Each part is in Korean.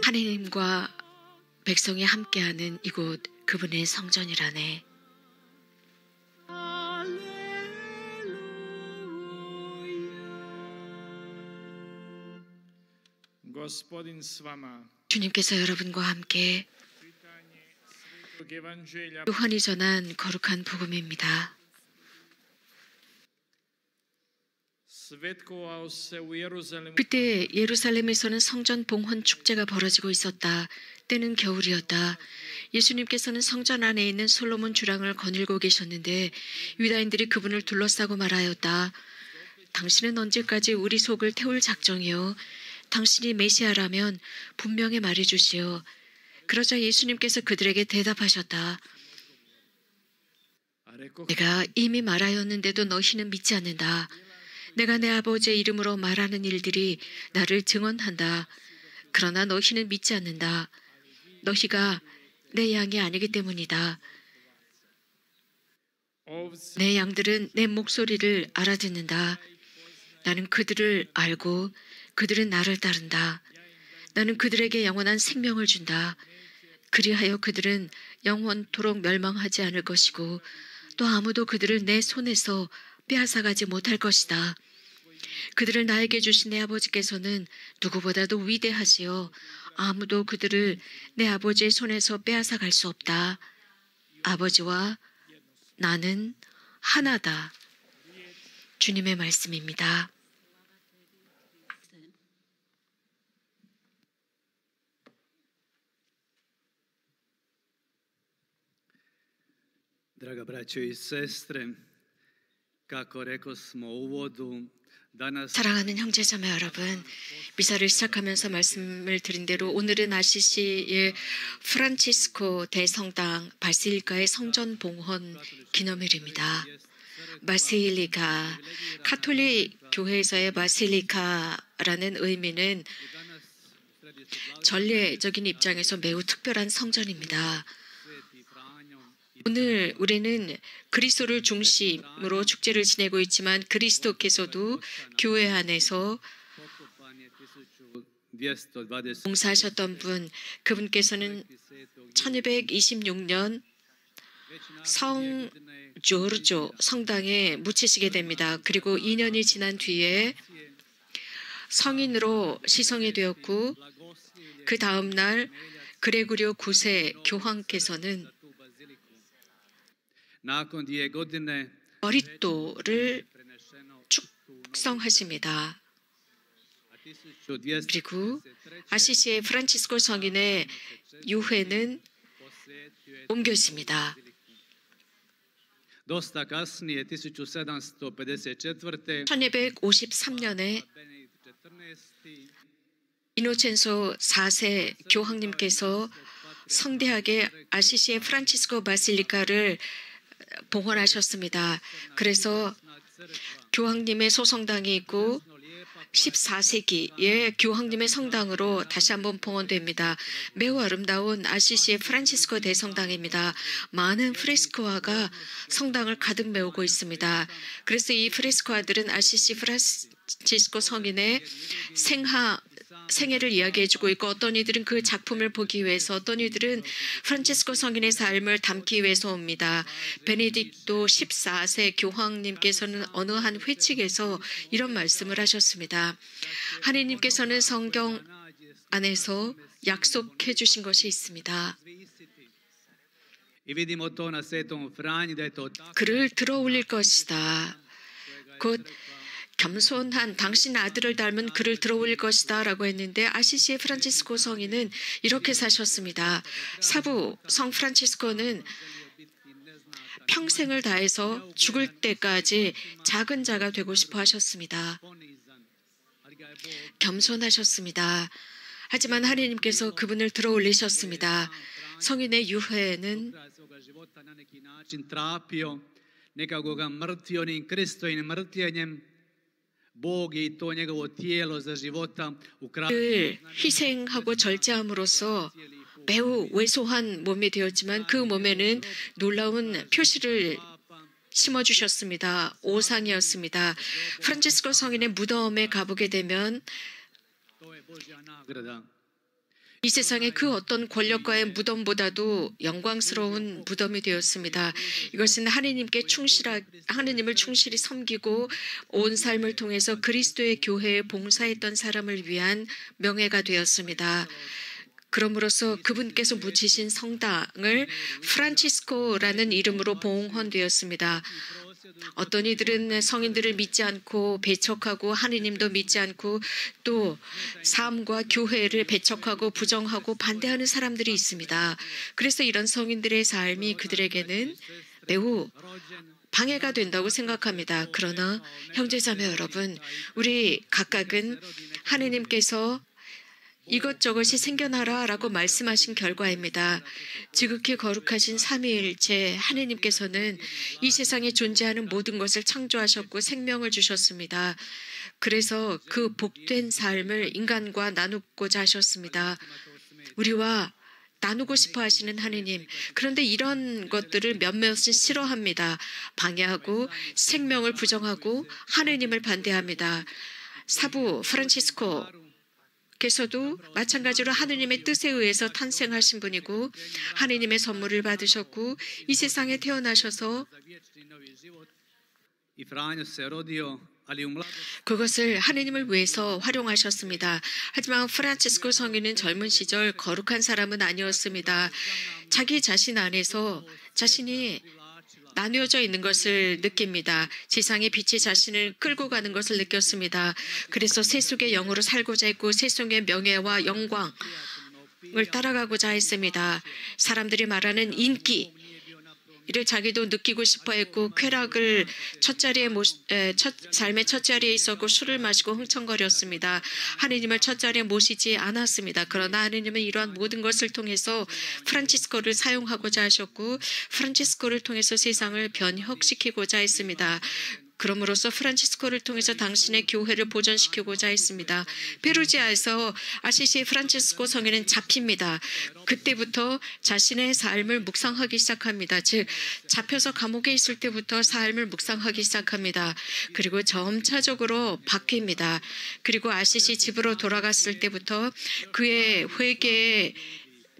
하나님과 백성이 함께하는 이곳 그분의 성전이라네. 주님께서 여러분과 함께 요한이 전한 거룩한 복음입니다. 그때 예루살렘에서는 성전 봉헌 축제가 벌어지고 있었다. 때는 겨울이었다. 예수님께서는 성전 안에 있는 솔로몬 주랑을 거닐고 계셨는데 유다인들이 그분을 둘러싸고 말하였다. 당신은 언제까지 우리 속을 태울 작정이요? 당신이 메시아라면 분명히 말해주시오. 그러자 예수님께서 그들에게 대답하셨다. 내가 이미 말하였는데도 너희는 믿지 않는다. 내가 내 아버지의 이름으로 말하는 일들이 나를 증언한다. 그러나 너희는 믿지 않는다. 너희가 내 양이 아니기 때문이다. 내 양들은 내 목소리를 알아듣는다. 나는 그들을 알고 그들은 나를 따른다. 나는 그들에게 영원한 생명을 준다. 그리하여 그들은 영원토록 멸망하지 않을 것이고 또 아무도 그들을 내 손에서 빼앗아가지 못할 것이다. 그들을 나에게 주신 내 아버지께서는 누구보다도 위대하시오. 아무도 그들을 내 아버지의 손에서 빼앗아갈 수 없다. 아버지와 나는 하나다. 주님의 말씀입니다. Draga braćo I sestre, kako rekosmo u uvodu, 사랑하는 형제자매 여러분, 미사를 시작하면서 말씀을 드린 대로 오늘은 아시시의 프란치스코 대성당 바실리카의 성전 봉헌 기념일입니다. 바실리카, 카톨릭 교회에서의 바실리카라는 의미는 전례적인 입장에서 매우 특별한 성전입니다. 오늘 우리는 그리스도를 중심으로 축제를 지내고 있지만 그리스도께서도 교회 안에서 봉사하셨던 분, 그분께서는 1226년 성 조르조 성당에 묻히시게 됩니다. 그리고 2년이 지난 뒤에 성인으로 시성이 되었고 그 다음 날 그레고리오 9세 교황께서는 머릿돌을 축성하십니다. 그리고 아시시의 프란치스코 성인의 유해는 옮겨집니다. 1253년에 이노첸소 4세 교황님께서 성대하게 아시시의 프란치스코 바실리카를 봉헌하셨습니다. 그래서 교황님의 소성당이 있고 14세기의 교황님의 성당으로 다시 한번 봉헌됩니다. 매우 아름다운 아시시의 프란치스코 대성당입니다. 많은 프레스코화가 성당을 가득 메우고 있습니다. 그래서 이 프레스코화들은 아시시 프란치스코 성인의 생애를 이야기해주고 있고 어떤 이들은 그 작품을 보기 위해서 어떤 이들은 프란치스코 성인의 삶을 담기 위해서 옵니다. 베네딕토 14세 교황님께서는 어느 한 회칙에서 이런 말씀을 하셨습니다. 하느님께서는 성경 안에서 약속해 주신 것이 있습니다. 그를 들어올릴 것이다. 곧 겸손한 당신 아들을 닮은 그를 들어올릴 것이다 라고 했는데 아시시의 프란치스코 성인은 이렇게 사셨습니다. 사부 성 프란치스코는 평생을 다해서 죽을 때까지 작은 자가 되고 싶어 하셨습니다. 겸손하셨습니다. 하지만 하느님께서 그분을 들어올리셨습니다. 성인의 유해는 를 희생하고 절제함으로써 매우 왜소한 몸이 되었지만 그 몸에는 놀라운 표시를 심어주셨습니다. 오상이었습니다. 프란치스코 성인의 무덤에 가보게 되면 이 세상의 그 어떤 권력과의 무덤보다도 영광스러운 무덤이 되었습니다. 이것은 하느님을 충실히 섬기고 온 삶을 통해서 그리스도의 교회에 봉사했던 사람을 위한 명예가 되었습니다. 그럼으로써 그분께서 묻히신 성당을 프란치스코라는 이름으로 봉헌되었습니다. 어떤 이들은 성인들을 믿지 않고 배척하고 하느님도 믿지 않고 또 삶과 교회를 배척하고 부정하고 반대하는 사람들이 있습니다. 그래서 이런 성인들의 삶이 그들에게는 매우 방해가 된다고 생각합니다. 그러나 형제자매 여러분, 우리 각각은 하느님께서 이것저것이 생겨나라라고 말씀하신 결과입니다. 지극히 거룩하신 삼위일체 하느님께서는 이 세상에 존재하는 모든 것을 창조하셨고 생명을 주셨습니다. 그래서 그 복된 삶을 인간과 나누고자 하셨습니다. 우리와 나누고 싶어 하시는 하느님. 그런데 이런 것들을 몇몇은 싫어합니다. 방해하고 생명을 부정하고 하느님을 반대합니다. 사부 프란치스코 께서도 마찬가지로 하느님의 뜻에 의해서 탄생하신 분이고 하느님의 선물을 받으셨고 이 세상에 태어나셔서 그것을 하느님을 위해서 활용하셨습니다. 하지만 프란치스코 성인은 젊은 시절 거룩한 사람은 아니었습니다. 자기 자신 안에서 자신이 나뉘어져 있는 것을 느낍니다. 세상의 빛이 자신을 끌고 가는 것을 느꼈습니다. 그래서 세속의 영으로 살고자 했고 세속의 명예와 영광을 따라가고자 했습니다. 사람들이 말하는 인기 이를 자기도 느끼고 싶어 했고 쾌락을 삶의 첫자리에 있었고 술을 마시고 흥청거렸습니다. 하느님을 첫자리에 모시지 않았습니다. 그러나 하느님은 이러한 모든 것을 통해서 프란치스코를 사용하고자 하셨고 프란치스코를 통해서 세상을 변혁시키고자 했습니다. 그럼으로써 프란치스코를 통해서 당신의 교회를 보존시키고자 했습니다. 페루지아에서 아시시 프란치스코 성인은 잡힙니다. 그때부터 자신의 삶을 묵상하기 시작합니다. 즉 잡혀서 감옥에 있을 때부터 삶을 묵상하기 시작합니다. 그리고 점차적으로 바뀝니다. 그리고 아시시 집으로 돌아갔을 때부터 그의 회개의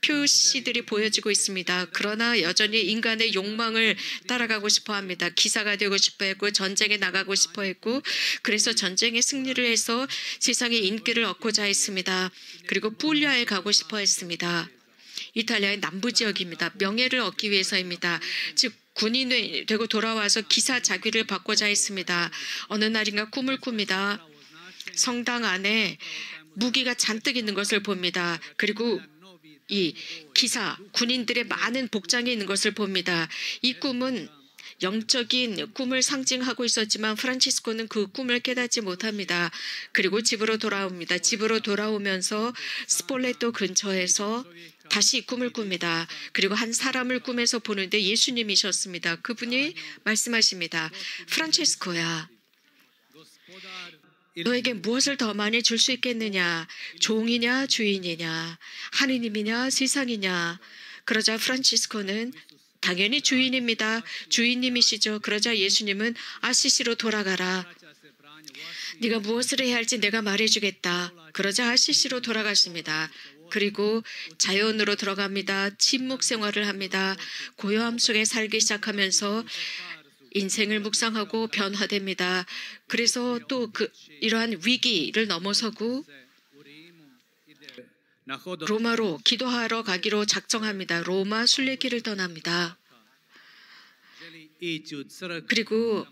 표시들이 보여지고 있습니다. 그러나 여전히 인간의 욕망을 따라가고 싶어 합니다. 기사가 되고 싶어 했고 전쟁에 나가고 싶어 했고 그래서 전쟁에 승리를 해서 세상의 인기를 얻고자 했습니다. 그리고 뿔리아에 가고 싶어 했습니다. 이탈리아의 남부 지역입니다. 명예를 얻기 위해서입니다. 즉 군인이 되고 돌아와서 기사 자귀를 받고자 했습니다. 어느 날인가 꿈을 꿉니다. 성당 안에 무기가 잔뜩 있는 것을 봅니다. 그리고 이 기사, 군인들의 많은 복장이 있는 것을 봅니다. 이 꿈은 영적인 꿈을 상징하고 있었지만 프란치스코는 그 꿈을 깨닫지 못합니다. 그리고 집으로 돌아옵니다. 집으로 돌아오면서 스폴레토 근처에서 다시 꿈을 꿉니다. 그리고 한 사람을 꿈에서 보는데 예수님이셨습니다. 그분이 말씀하십니다. 프란치스코야. 너에게 무엇을 더 많이 줄 수 있겠느냐? 종이냐 주인이냐? 하느님이냐 세상이냐? 그러자 프란치스코는 당연히 주인입니다. 주인님이시죠. 그러자 예수님은 아시시로 돌아가라. 네가 무엇을 해야 할지 내가 말해주겠다. 그러자 아시시로 돌아가십니다. 그리고 자연으로 들어갑니다. 침묵 생활을 합니다. 고요함 속에 살기 시작하면서 인생을 묵상하고 변화됩니다. 그래서 또 이러한 위기를 넘어서고 로마로 기도하러 가기로 작정합니다. 로마 순례길을 떠납니다. 그리고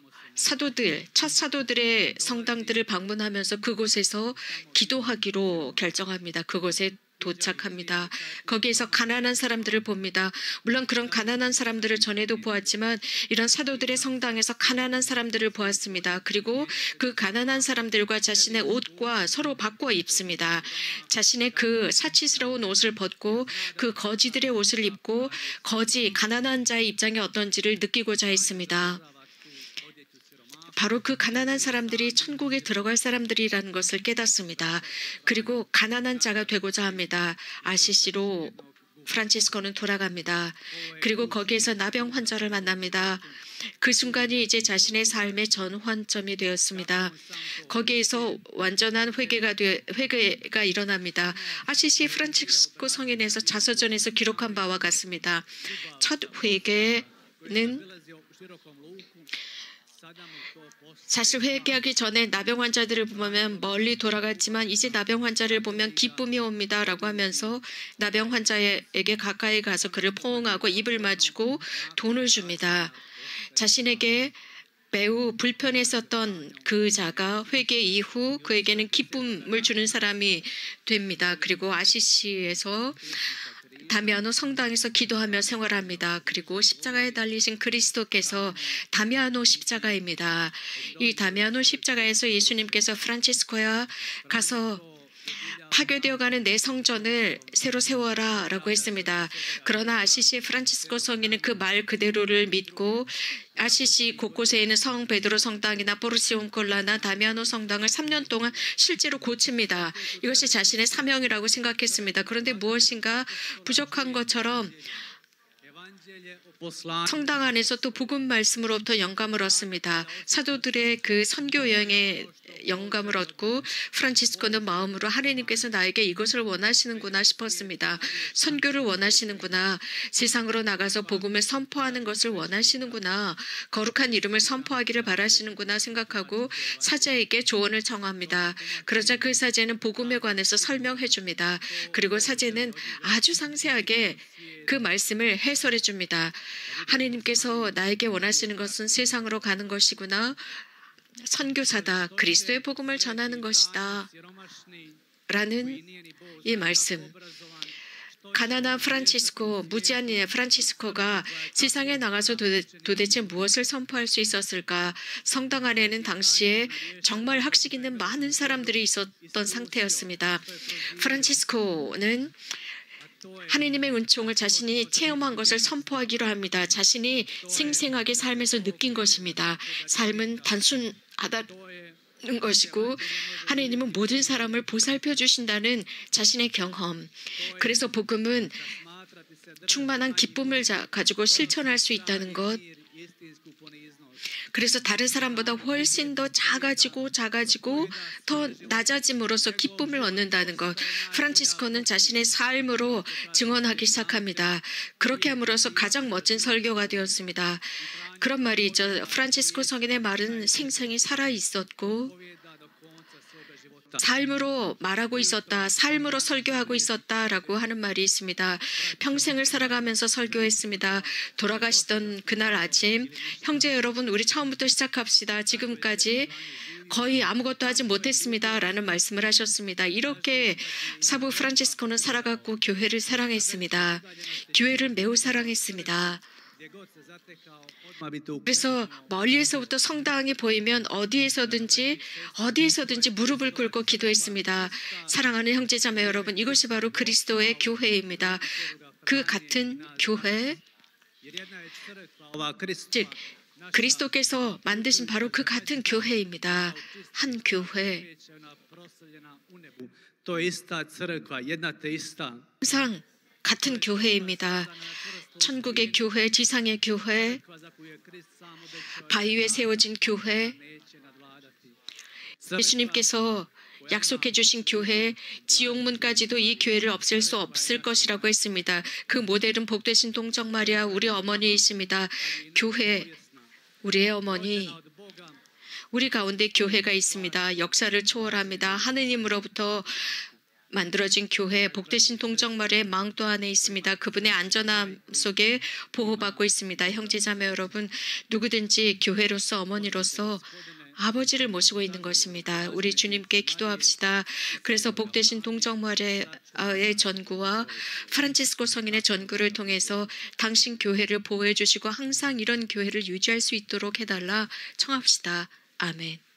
첫 사도들의 성당들을 방문하면서 그곳에서 기도하기로 결정합니다. 그곳에 도착합니다. 거기에서 가난한 사람들을 봅니다. 물론 그런 가난한 사람들을 전에도 보았지만 이런 사도들의 성당에서 가난한 사람들을 보았습니다. 그리고 그 가난한 사람들과 자신의 옷과 서로 바꿔 입습니다. 자신의 그 사치스러운 옷을 벗고 그 거지들의 옷을 입고 가난한 자의 입장이 어떤지를 느끼고자 했습니다. 바로 그 가난한 사람들이 천국에 들어갈 사람들이라는 것을 깨닫습니다. 그리고 가난한 자가 되고자 합니다. 아시시로 프란치스코는 돌아갑니다. 그리고 거기에서 나병 환자를 만납니다. 그 순간이 이제 자신의 삶의 전환점이 되었습니다. 거기에서 완전한 회개가 일어납니다. 아시시 프란치스코 성인에서 자서전에서 기록한 바와 같습니다. 첫 회개는 사실 회개하기 전에 나병 환자들을 보면 멀리 돌아갔지만 이제 나병 환자를 보면 기쁨이 옵니다 라고 하면서 나병 환자에게 가까이 가서 그를 포옹하고 입을 맞추고 돈을 줍니다. 자신에게 매우 불편했었던 그 자가 회개 이후 그에게는 기쁨을 주는 사람이 됩니다. 그리고 아시시에서 다미아노 성당에서 기도하며 생활합니다. 그리고 십자가에 달리신 그리스도께서 다미아노 십자가입니다. 이 다미아노 십자가에서 예수님께서 프란치스코야 가서 파괴되어가는 내 성전을 새로 세워라 라고 했습니다. 그러나 아시시 프란치스코 성인은 그 말 그대로를 믿고 아시시 곳곳에 있는 성 베드로 성당이나 포르시온 콜라나 다미아노 성당을 3년 동안 실제로 고칩니다. 이것이 자신의 사명이라고 생각했습니다. 그런데 무엇인가 부족한 것처럼 성당 안에서 또 복음 말씀으로부터 영감을 얻습니다. 사도들의 그 선교 여행에 영감을 얻고 프란치스코는 마음으로 하나님께서 나에게 이것을 원하시는구나 싶었습니다. 선교를 원하시는구나. 세상으로 나가서 복음을 선포하는 것을 원하시는구나. 거룩한 이름을 선포하기를 바라시는구나 생각하고 사제에게 조언을 청합니다. 그러자 그 사제는 복음에 관해서 설명해 줍니다. 그리고 사제는 아주 상세하게 그 말씀을 해설해 줍니다. 하나님께서 나에게 원하시는 것은 세상으로 가는 것이구나. 선교사다. 그리스도의 복음을 전하는 것이다. 라는 이 말씀. 가난한 프란치스코, 무지한 프란치스코가 세상에 나가서 도대체 무엇을 선포할 수 있었을까? 성당 안에는 당시에 정말 학식 있는 많은 사람들이 있었던 상태였습니다. 프란치스코는 하나님의 은총을 자신이 체험한 것을 선포하기로 합니다. 자신이 생생하게 삶에서 느낀 것입니다. 삶은 단순하다는 것이고 하나님은 모든 사람을 보살펴 주신다는 자신의 경험. 그래서 복음은 충만한 기쁨을 가지고 실천할 수 있다는 것. 그래서 다른 사람보다 훨씬 더 작아지고 더 낮아짐으로써 기쁨을 얻는다는 것. 프란치스코는 자신의 삶으로 증언하기 시작합니다. 그렇게 함으로써 가장 멋진 설교가 되었습니다. 그런 말이 있죠. 프란치스코 성인의 말은 생생히 살아 있었고 삶으로 말하고 있었다. 삶으로 설교하고 있었다라고 하는 말이 있습니다. 평생을 살아가면서 설교했습니다. 돌아가시던 그날 아침 형제 여러분 우리 처음부터 시작합시다. 지금까지 거의 아무것도 하지 못했습니다. 라는 말씀을 하셨습니다. 이렇게 사부 프란치스코는 살아갔고 교회를 사랑했습니다. 교회를 매우 사랑했습니다. 그래서 멀리에서부터 성당이 보이면 어디에서든지 무릎을 꿇고 기도했습니다. 사랑하는 형제자매 여러분, 이것이 바로 그리스도의 교회입니다. 그 같은 교회, 즉 그리스도께서 만드신 바로 그 같은 교회입니다. 한 교회. 항상 같은 교회입니다. 천국의 교회, 지상의 교회, 바위 위에 세워진 교회, 예수님께서 약속해 주신 교회, 지옥문까지도 이 교회를 없앨 수 없을 것이라고 했습니다. 그 모델은 복되신 동정 마리아 우리 어머니이십니다. 교회, 우리의 어머니, 우리 가운데 교회가 있습니다. 역사를 초월합니다. 하느님으로부터 만들어진 교회, 복되신 동정마리아의 망도 안에 있습니다. 그분의 안전함 속에 보호받고 있습니다. 형제자매 여러분, 누구든지 교회로서 어머니로서 아버지를 모시고 있는 것입니다. 우리 주님께 기도합시다. 그래서 복되신 동정마리아의 전구와 프란치스코 성인의 전구를 통해서 당신 교회를 보호해 주시고 항상 이런 교회를 유지할 수 있도록 해달라 청합시다. 아멘.